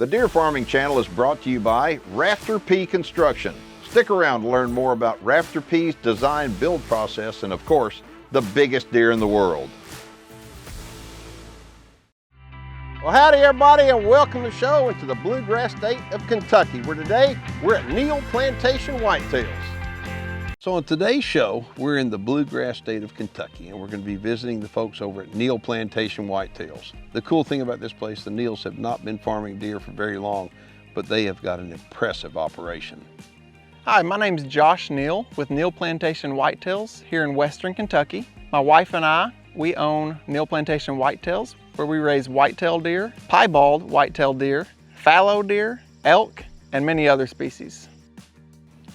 The Deer Farming Channel is brought to you by Rafter P Construction. Stick around to learn more about Rafter P's design build process and, of course, the biggest deer in the world. Well, howdy everybody, and welcome to the show into the Bluegrass State of Kentucky, where today we're at Neal Plantation Whitetails. So on today's show, we're in the Bluegrass State of Kentucky, and we're going to be visiting the folks over at Neal Plantation Whitetails. The cool thing about this place, the Neals have not been farming deer for very long, but they have got an impressive operation. Hi, my name is Josh Neal with Neal Plantation Whitetails here in Western Kentucky. My wife and I, we own Neal Plantation Whitetails, where we raise whitetail deer, piebald whitetail deer, fallow deer, elk, and many other species.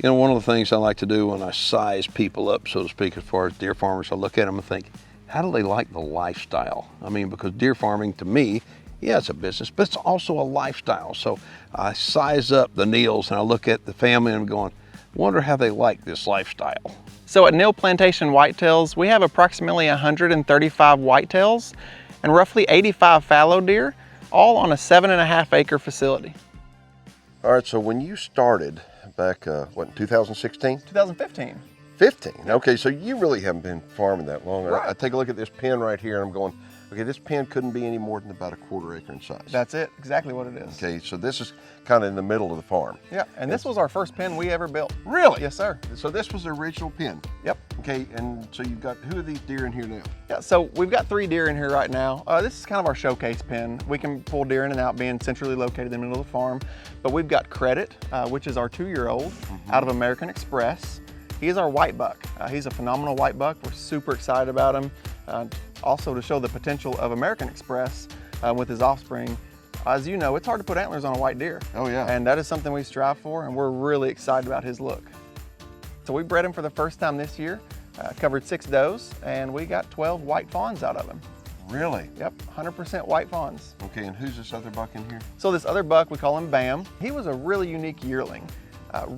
You know, one of the things I like to do when I size people up, so to speak, as far as deer farmers, I look at them and think, how do they like the lifestyle? I mean, because deer farming to me, yeah, it's a business, but it's also a lifestyle. So I size up the Neals and I look at the family and I'm going, wonder how they like this lifestyle. So at Neal Plantation Whitetails, we have approximately 135 whitetails and roughly 85 fallow deer, all on a 7.5 acre facility. All right, so when you started back, what, in 2016? 2015. 15, okay, so you really haven't been farming that long. Right. I take a look at this pen right here and I'm going, okay, this pen couldn't be any more than about a 1/4 acre in size. That's it, exactly what it is. Okay, so this is kind of in the middle of the farm. Yeah, and this was our first pen we ever built. Really? Yes, sir. So this was the original pen? Yep. Okay, and so you've got, who are these deer in here now? Yeah, so we've got 3 deer in here right now. This is kind of our showcase pen. We can pull deer in and out, being centrally located in the middle of the farm. But we've got Credit, which is our 2-year-old out of American Express. He is our white buck. He's a phenomenal white buck. We're super excited about him. Also to show the potential of American Express with his offspring. As you know, it's hard to put antlers on a white deer. Oh yeah. And that is something we strive for, and we're really excited about his look. So we bred him for the first time this year, covered 6 does, and we got 12 white fawns out of him. Really? Yep, 100% white fawns. Okay, and who's this other buck in here? So this other buck, we call him Bam. He was a really unique yearling,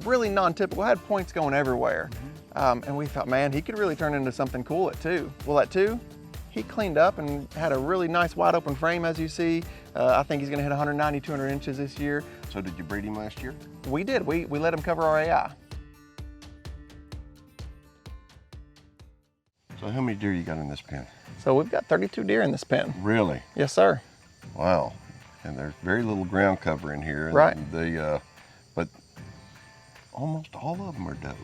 really non-typical, had points going everywhere. And we thought, man, he could really turn into something cool at 2. Well, at 2, he cleaned up and had a really nice wide open frame, as you see. I think he's gonna hit 190, 200 inches this year. So did you breed him last year? We did, we let him cover our AI. So how many deer you got in this pen? So we've got 32 deer in this pen. Really? Yes, sir. Wow. And there's very little ground cover in here. Right. But almost all of them are does.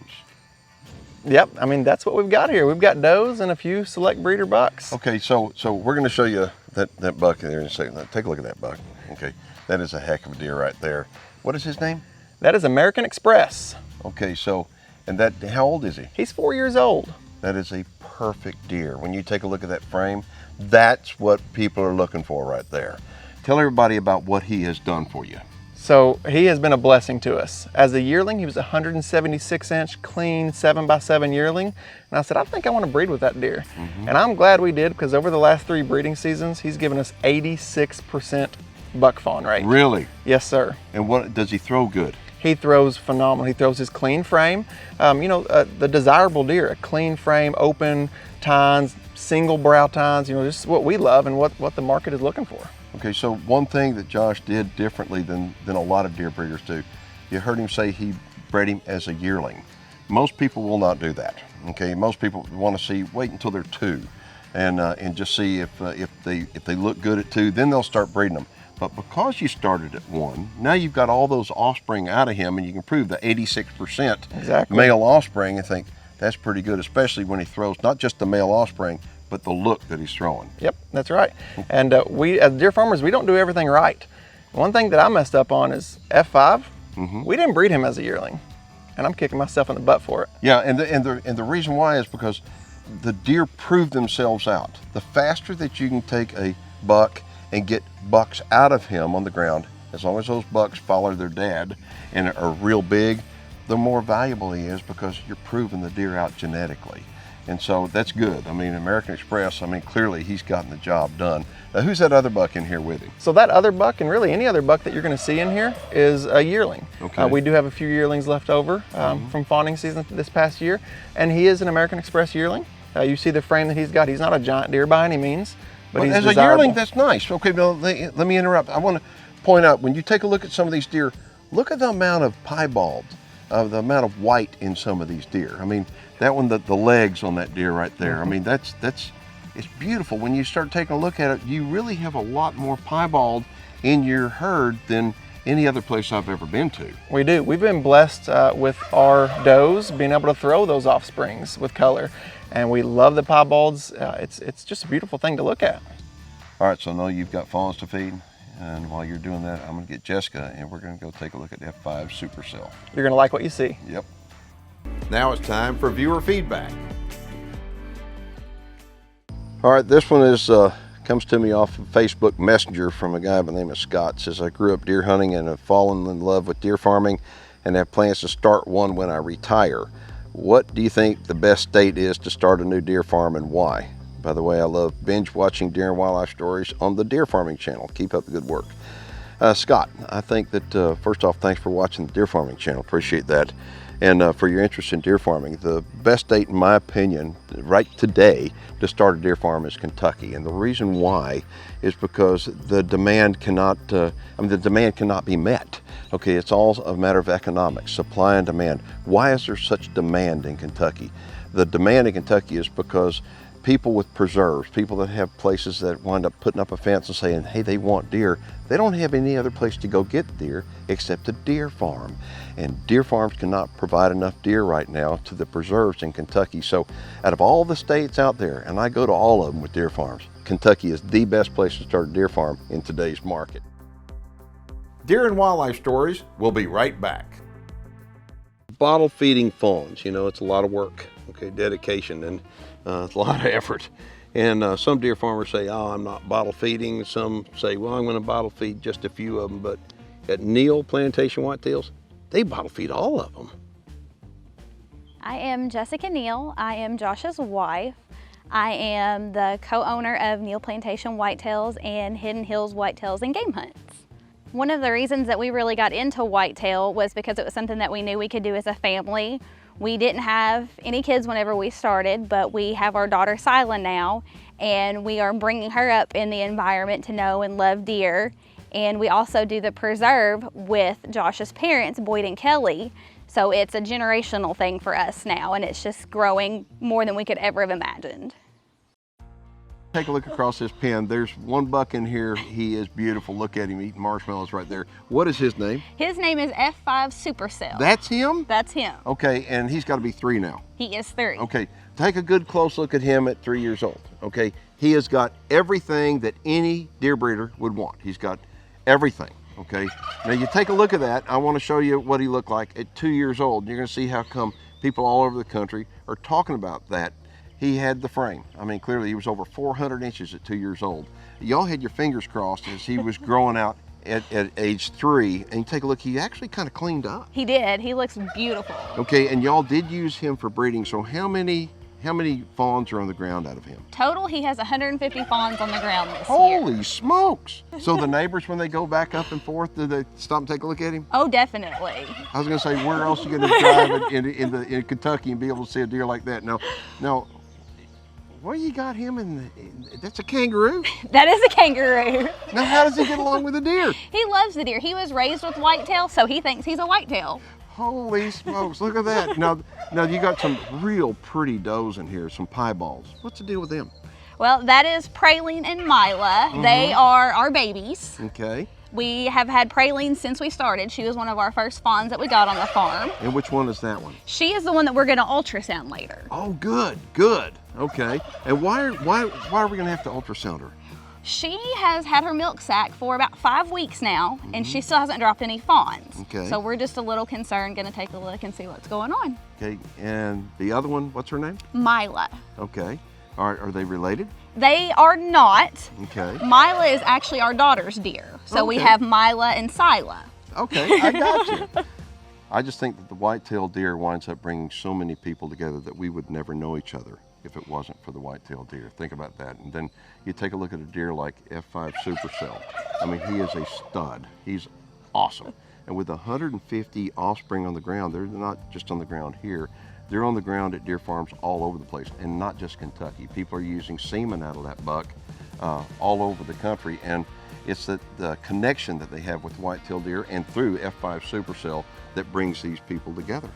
Yep, I mean, that's what we've got here. We've got does and a few select breeder bucks. Okay, so we're going to show you that buck there in a second. Take a look at that buck. Okay, that is a heck of a deer right there. What is his name? That is American Express. Okay, so, and that, how old is he? He's 4 years old. That is a perfect deer. When you take a look at that frame, that's what people are looking for right there. Tell everybody about what he has done for you. So he has been a blessing to us. As a yearling, he was a 176-inch clean 7x7 yearling. And I said, I think I want to breed with that deer. And I'm glad we did, because over the last 3 breeding seasons, he's given us 86% buck fawn rate. Really? Yes, sir. And what, does he throw good? He throws phenomenal. He throws his clean frame. You know, the desirable deer, a clean frame, open tines, single brow tines, you know, just what we love and what the market is looking for. Okay, so one thing that Josh did differently than a lot of deer breeders do, you heard him say he bred him as a yearling. Most people will not do that. Okay, most people want to see, wait until they're 2 and just see if they look good at 2, then they'll start breeding them. But because you started at 1, now you've got all those offspring out of him, and you can prove the 86% male offspring and think that's pretty good, especially when he throws not just the male offspring, but the look that he's throwing. Yep, that's right. And we, as deer farmers, we don't do everything right. One thing that I messed up on is F5. We didn't breed him as a yearling, and I'm kicking myself in the butt for it. Yeah, and the reason why is because the deer prove themselves out. The faster that you can take a buck and get bucks out of him on the ground, as long as those bucks follow their dad and are real big, the more valuable he is, because you're proving the deer out genetically. And so that's good. I mean, American Express, I mean, clearly he's gotten the job done. Now, who's that other buck in here with him? So that other buck, and really any other buck that you're going to see in here, is a yearling. Okay. We do have a few yearlings left over from fawning season this past year, and he is an American Express yearling. You see the frame that he's got. He's not a giant deer by any means, but he's as desirable. a yearling, that's nice. Okay, now let me interrupt. I want to point out, when you take a look at some of these deer, look at the amount of piebald, the amount of white in some of these deer. I mean, that one, the legs on that deer right there. I mean, it's beautiful. When you start taking a look at it, you really have a lot more piebald in your herd than any other place I've ever been to. We do. We've been blessed with our does being able to throw those offsprings with color, and we love the piebalds. It's just a beautiful thing to look at. All right, so I know you've got fawns to feed, and while you're doing that, I'm gonna get Jessica and we're gonna go take a look at F5 Supercell. You're gonna like what you see. Yep. Now it's time for viewer feedback. All right, this one is comes to me off of Facebook Messenger from a guy by the name of Scott. Says, I grew up deer hunting and have fallen in love with deer farming and have plans to start one when I retire. What do you think the best state is to start a new deer farm and why? By the way, I love binge watching deer and wildlife stories on the Deer Farming channel. Keep up the good work. Scott, I think that first off, thanks for watching the Deer Farming channel. Appreciate that. And for your interest in deer farming. The best state, in my opinion, right today to start a deer farm is Kentucky. And the reason why is because the demand cannot, the demand cannot be met. Okay, it's all a matter of economics, supply and demand. Why is there such demand in Kentucky? The demand in Kentucky is because people with preserves, people that have places that wind up putting up a fence and saying, hey, they want deer, they don't have any other place to go get deer except a deer farm. And deer farms cannot provide enough deer right now to the preserves in Kentucky. So out of all the states out there, and I go to all of them with deer farms, Kentucky is the best place to start a deer farm in today's market. Deer and wildlife stories, we'll be right back. Bottle feeding fawns, you know, it's a lot of work, okay, dedication, and it's a lot of effort. And some deer farmers say, oh, I'm not bottle feeding. Some say, well, I'm gonna bottle feed just a few of them. But at Neal Plantation Whitetails, they bottle feed all of them. I am Jessica Neal. I am Josh's wife. I am the co-owner of Neal Plantation Whitetails and Hidden Hills Whitetails and Game Hunts. One of the reasons that we really got into whitetail was because it was something that we knew we could do as a family. We didn't have any kids whenever we started, but we have our daughter Sila now, and we are bringing her up in the environment to know and love deer. And we also do the preserve with Josh's parents, Boyd and Kelly. So it's a generational thing for us now, and it's just growing more than we could ever have imagined. Take a look across this pen. There's one buck in here. He is beautiful. Look at him eating marshmallows right there. What is his name? His name is F5 Supercell. That's him? That's him. Okay, and he's got to be 3 now. He is 3. Okay, take a good close look at him at 3 years old. Okay, he has got everything that any deer breeder would want. He's got everything. Okay, now you take a look at that. I want to show you what he looked like at 2 years old. You're going to see how come people all over the country are talking about that. He had the frame. I mean, clearly he was over 400 inches at 2 years old. Y'all had your fingers crossed as he was growing out at age 3. And you take a look, he actually kind of cleaned up. He did. He looks beautiful. Okay, and y'all did use him for breeding. So how many fawns are on the ground out of him? Total, he has 150 fawns on the ground this year. Holy smokes! So the neighbors, when they go back up and forth, do they stop and take a look at him? Oh, definitely. I was going to say, where else are you going to drive in Kentucky and be able to see a deer like that? Now, where you got him in that's a kangaroo? That is a kangaroo. Now, how does he get along with the deer? He loves the deer. He was raised with whitetail, so he thinks he's a whitetail. Holy smokes, look at that. Now you got some real pretty does in here, some piebalds. What's the deal with them? Well, that is Praline and Mila. They are our babies. Okay. We have had Praline since we started. She was one of our first fawns that we got on the farm. And which one is that one? She is the one that we're going to ultrasound later. Oh, good, good. Okay. And why are we going to have to ultrasound her? She has had her milk sac for about 5 weeks now, and she still hasn't dropped any fawns. Okay. So we're just a little concerned, going to take a look and see what's going on. Okay, and the other one, what's her name? Mila. Okay. All right, are they related? They are not. Okay. Mila is actually our daughter's deer. So we have Mila and Sila. Okay, I got you. I just think that the white-tailed deer winds up bringing so many people together that we would never know each other if it wasn't for the white-tailed deer. Think about that. And then you take a look at a deer like F5 Supercell. I mean, he is a stud. He's awesome. And with 150 offspring on the ground, they're not just on the ground here. They're on the ground at deer farms all over the place, and not just Kentucky. People are using semen out of that buck all over the country. And It's the connection that they have with whitetail deer and through F5 Supercell that brings these people together.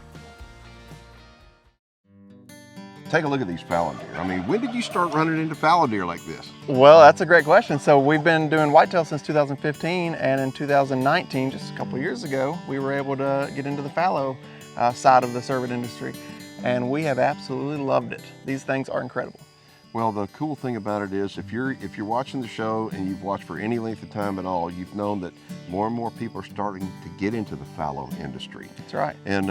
Take a look at these fallow deer. I mean, when did you start running into fallow deer like this? Well, that's a great question. So we've been doing whitetail since 2015, and in 2019, just a couple of years ago, we were able to get into the fallow side of the cervid industry, and we have absolutely loved it. These things are incredible. Well, the cool thing about it is if you're watching the show and you've watched for any length of time at all, you've known that more and more people are starting to get into the fallow industry. That's right. And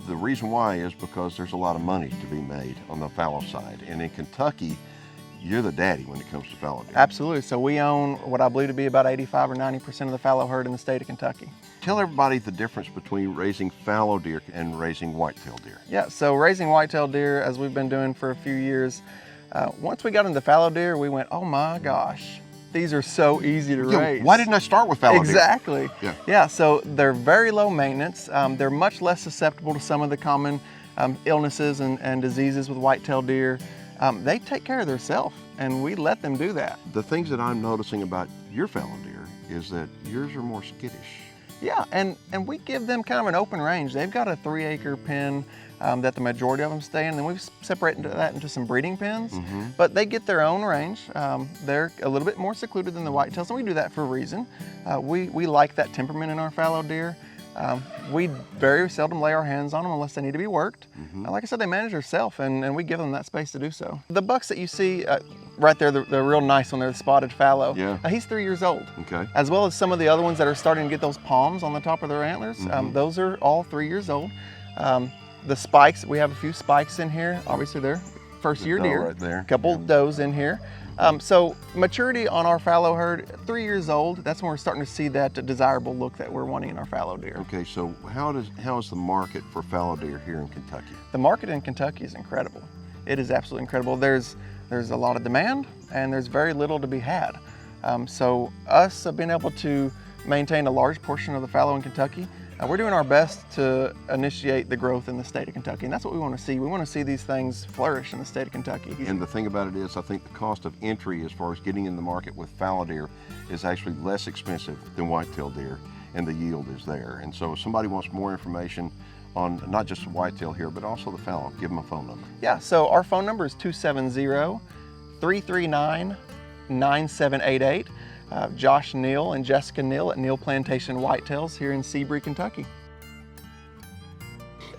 the reason why is because there's a lot of money to be made on the fallow side. And in Kentucky, you're the daddy when it comes to fallow deer. Absolutely. So we own what I believe to be about 85 or 90% of the fallow herd in the state of Kentucky. Tell everybody the difference between raising fallow deer and raising whitetail deer. Yeah, so raising whitetail deer, as we've been doing for a few years, once we got into fallow deer, we went, oh my gosh, these are so easy to raise. Why didn't I start with fallow deer? Exactly. Yeah. Yeah, so they're very low maintenance. They're much less susceptible to some of the common illnesses and diseases with whitetail deer. They take care of themselves, and we let them do that. The things that I'm noticing about your fallow deer is that yours are more skittish. Yeah, and we give them kind of an open range. They've got a 3-acre pen that the majority of them stay in, and then we've separated that into some breeding pens, but they get their own range. They're a little bit more secluded than the whitetails, and we do that for a reason. We like that temperament in our fallow deer. We very seldom lay our hands on them unless they need to be worked. Like I said, they manage themselves, and we give them that space to do so. The bucks that you see right there, the real nice one there, the spotted fallow, he's 3 years old. Okay. As well as some of the other ones that are starting to get those palms on the top of their antlers. Those are all 3 years old. The spikes, we have a few spikes in here. Obviously they're first year deer. Right there. A couple does in here. So maturity on our fallow herd, 3 years old, that's when we're starting to see that desirable look that we're wanting in our fallow deer. Okay, so how is the market for fallow deer here in Kentucky? The market in Kentucky is incredible. It is absolutely incredible. There's a lot of demand and there's very little to be had. So us being able to maintain a large portion of the fallow in Kentucky, we're doing our best to initiate the growth in the state of Kentucky, and that's what we want to see. We want to see these things flourish in the state of Kentucky. And the thing about it is, I think the cost of entry as far as getting in the market with fallow deer is actually less expensive than whitetail deer, and the yield is there. And so if somebody wants more information on not just the whitetail here, but also the fallow, give them a phone number. Yeah, so our phone number is 270-339-9788. Josh Neal and Jessica Neal at Neal Plantation Whitetails here in Seabury, Kentucky.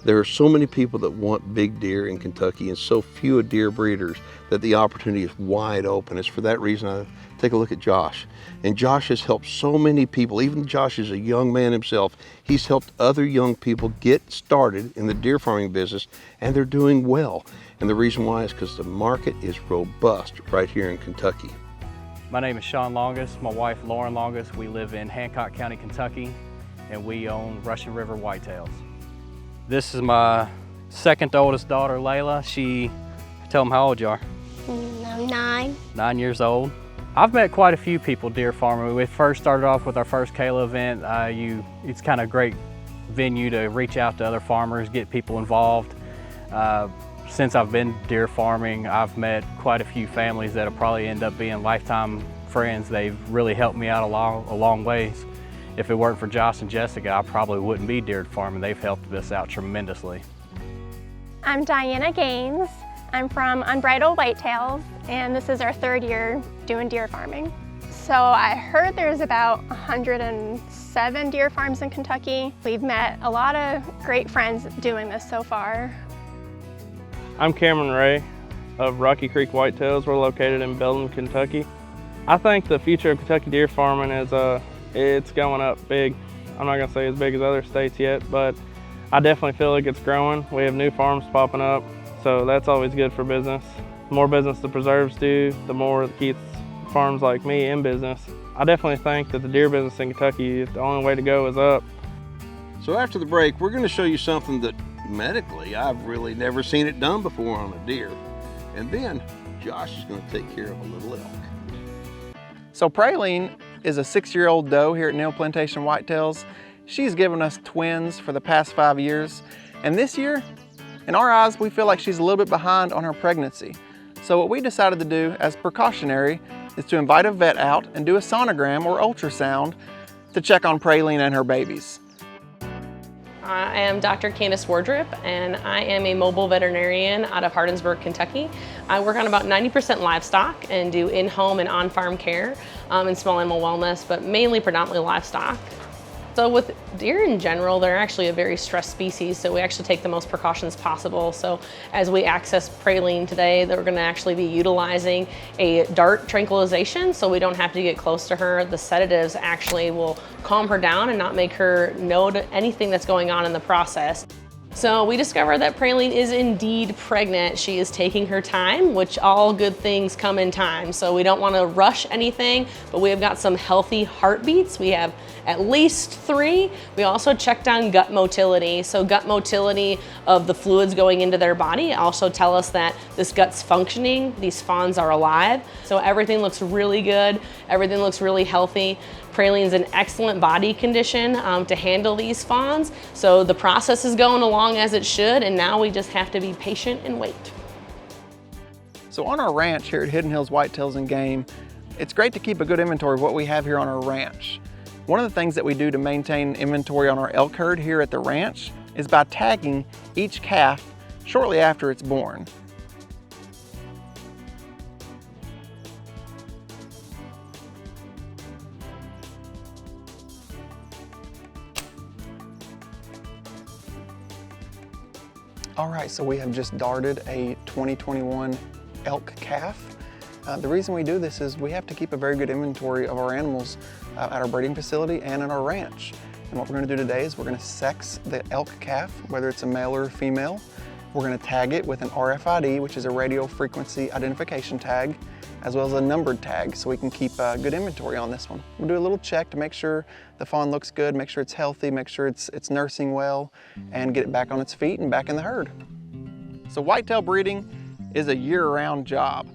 There are so many people that want big deer in Kentucky and so few deer breeders that the opportunity is wide open. It's for that reason I take a look at Josh. And Josh has helped so many people. Even Josh is a young man himself. He's helped other young people get started in the deer farming business, and they're doing well. And the reason why is because the market is robust right here in Kentucky. My name is Sean Longus, my wife Lauren Longus. We live in Hancock County, Kentucky, and we own Russian River Whitetails. This is my second oldest daughter, Layla. Tell them how old you are. I'm 9. 9 years old. I've met quite a few people deer farming. We first started off with our first Kayla event. It's kind of a great venue to reach out to other farmers, get people involved. Since I've been deer farming, I've met quite a few families that'll probably end up being lifetime friends. They've really helped me out a long ways. If it weren't for Josh and Jessica, I probably wouldn't be deer farming. They've helped us out tremendously. I'm Diana Gaines. I'm from Unbridled Whitetails, and this is our 3rd year doing deer farming. So I heard there's about 107 deer farms in Kentucky. We've met a lot of great friends doing this so far. I'm Cameron Ray of Rocky Creek Whitetails. We're located in Belden, Kentucky. I think the future of Kentucky deer farming is it's going up big. I'm not gonna say as big as other states yet, but I definitely feel like it's growing. We have new farms popping up, so that's always good for business. The more business the preserves do, the more it keeps farms like me in business. I definitely think that the deer business in Kentucky, the only way to go is up. So after the break, we're going to show you something that medically I've really never seen it done before on a deer. And then Josh is going to take care of a little elk. So Praline is a 6-year-old doe here at Neal Plantation Whitetails. She's given us twins for the past 5 years. And this year, in our eyes, we feel like she's a little bit behind on her pregnancy. So what we decided to do as precautionary is to invite a vet out and do a sonogram or ultrasound to check on Praline and her babies. I am Dr. Candace Wardrip, and I am a mobile veterinarian out of Hardinsburg, Kentucky. I work on about 90% livestock and do in-home and on-farm care and small animal wellness, but mainly predominantly livestock. So with deer in general, they're actually a very stressed species, so we actually take the most precautions possible. So as we access Praline today, we're gonna actually be utilizing a dart tranquilization, so we don't have to get close to her. The sedatives actually will calm her down and not make her know anything that's going on in the process. So we discovered that Praline is indeed pregnant. She is taking her time, which all good things come in time. So we don't want to rush anything, but we have got some healthy heartbeats. We have at least 3. We also checked on gut motility. So gut motility of the fluids going into their body also tell us that this gut's functioning, these fawns are alive. So everything looks really good. Everything looks really healthy. Praline's in excellent body condition to handle these fawns. So the process is going along as it should, and now we just have to be patient and wait. So on our ranch here at Hidden Hills Whitetails and Game, it's great to keep a good inventory of what we have here on our ranch. One of the things that we do to maintain inventory on our elk herd here at the ranch is by tagging each calf shortly after it's born. All right, so we have just darted a 2021 elk calf. The reason we do this is we have to keep a very good inventory of our animals at our breeding facility and at our ranch. And what we're gonna do today is we're gonna sex the elk calf, whether it's a male or a female. We're gonna tag it with an RFID, which is a radio frequency identification tag, as well as a numbered tag, so we can keep good inventory on this one. We'll do a little check to make sure the fawn looks good, make sure it's healthy, make sure it's nursing well, and get it back on its feet and back in the herd. So whitetail breeding is a year-round job.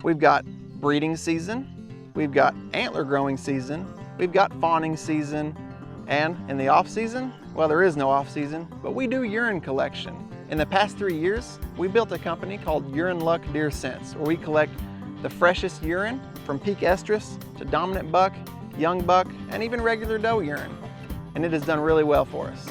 We've got breeding season, we've got antler growing season, we've got fawning season, and in the off season, well, there is no off season, but we do urine collection. In the past 3 years, we built a company called Urine Luck Deer Sense, where we collect the freshest urine from peak estrus to dominant buck, young buck, and even regular doe urine. And it has done really well for us.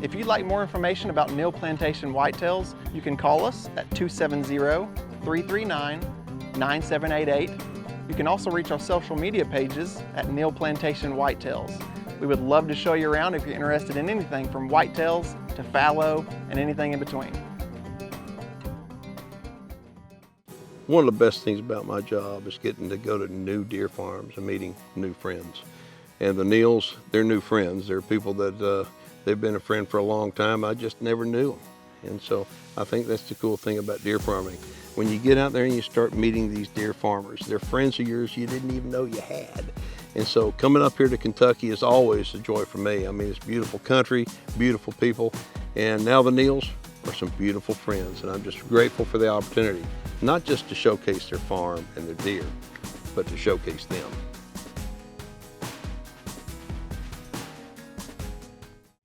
If you'd like more information about Neal Plantation Whitetails, you can call us at 270-339-9788. You can also reach our social media pages at Neal Plantation Whitetails. We would love to show you around if you're interested in anything from whitetails to fallow and anything in between. One of the best things about my job is getting to go to new deer farms and meeting new friends. And the Neals, they're new friends. They're people that they've been a friend for a long time. I just never knew them. And so I think that's the cool thing about deer farming. When you get out there and you start meeting these deer farmers, they're friends of yours you didn't even know you had. And so coming up here to Kentucky is always a joy for me. I mean, it's beautiful country, beautiful people, and now the Neals are some beautiful friends, and I'm just grateful for the opportunity, not just to showcase their farm and their deer, but to showcase them.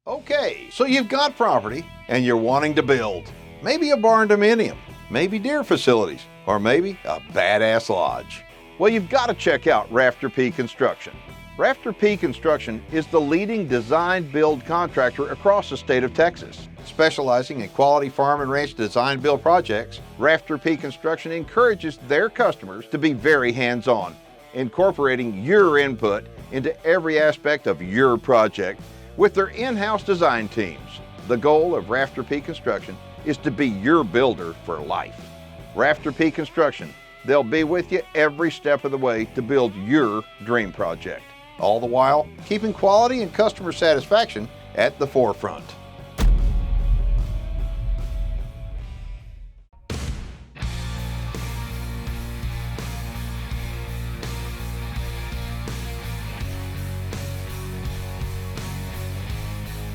Okay, so you've got property and you're wanting to build. Maybe a barn dominium, maybe deer facilities, or maybe a badass lodge. Well, you've got to check out Rafter P Construction. Rafter P Construction is the leading design build contractor across the state of Texas. Specializing in quality farm and ranch design build projects, Rafter P Construction encourages their customers to be very hands-on, incorporating your input into every aspect of your project with their in-house design teams. The goal of Rafter P Construction is to be your builder for life. Rafter P Construction, they'll be with you every step of the way to build your dream project, all the while keeping quality and customer satisfaction at the forefront.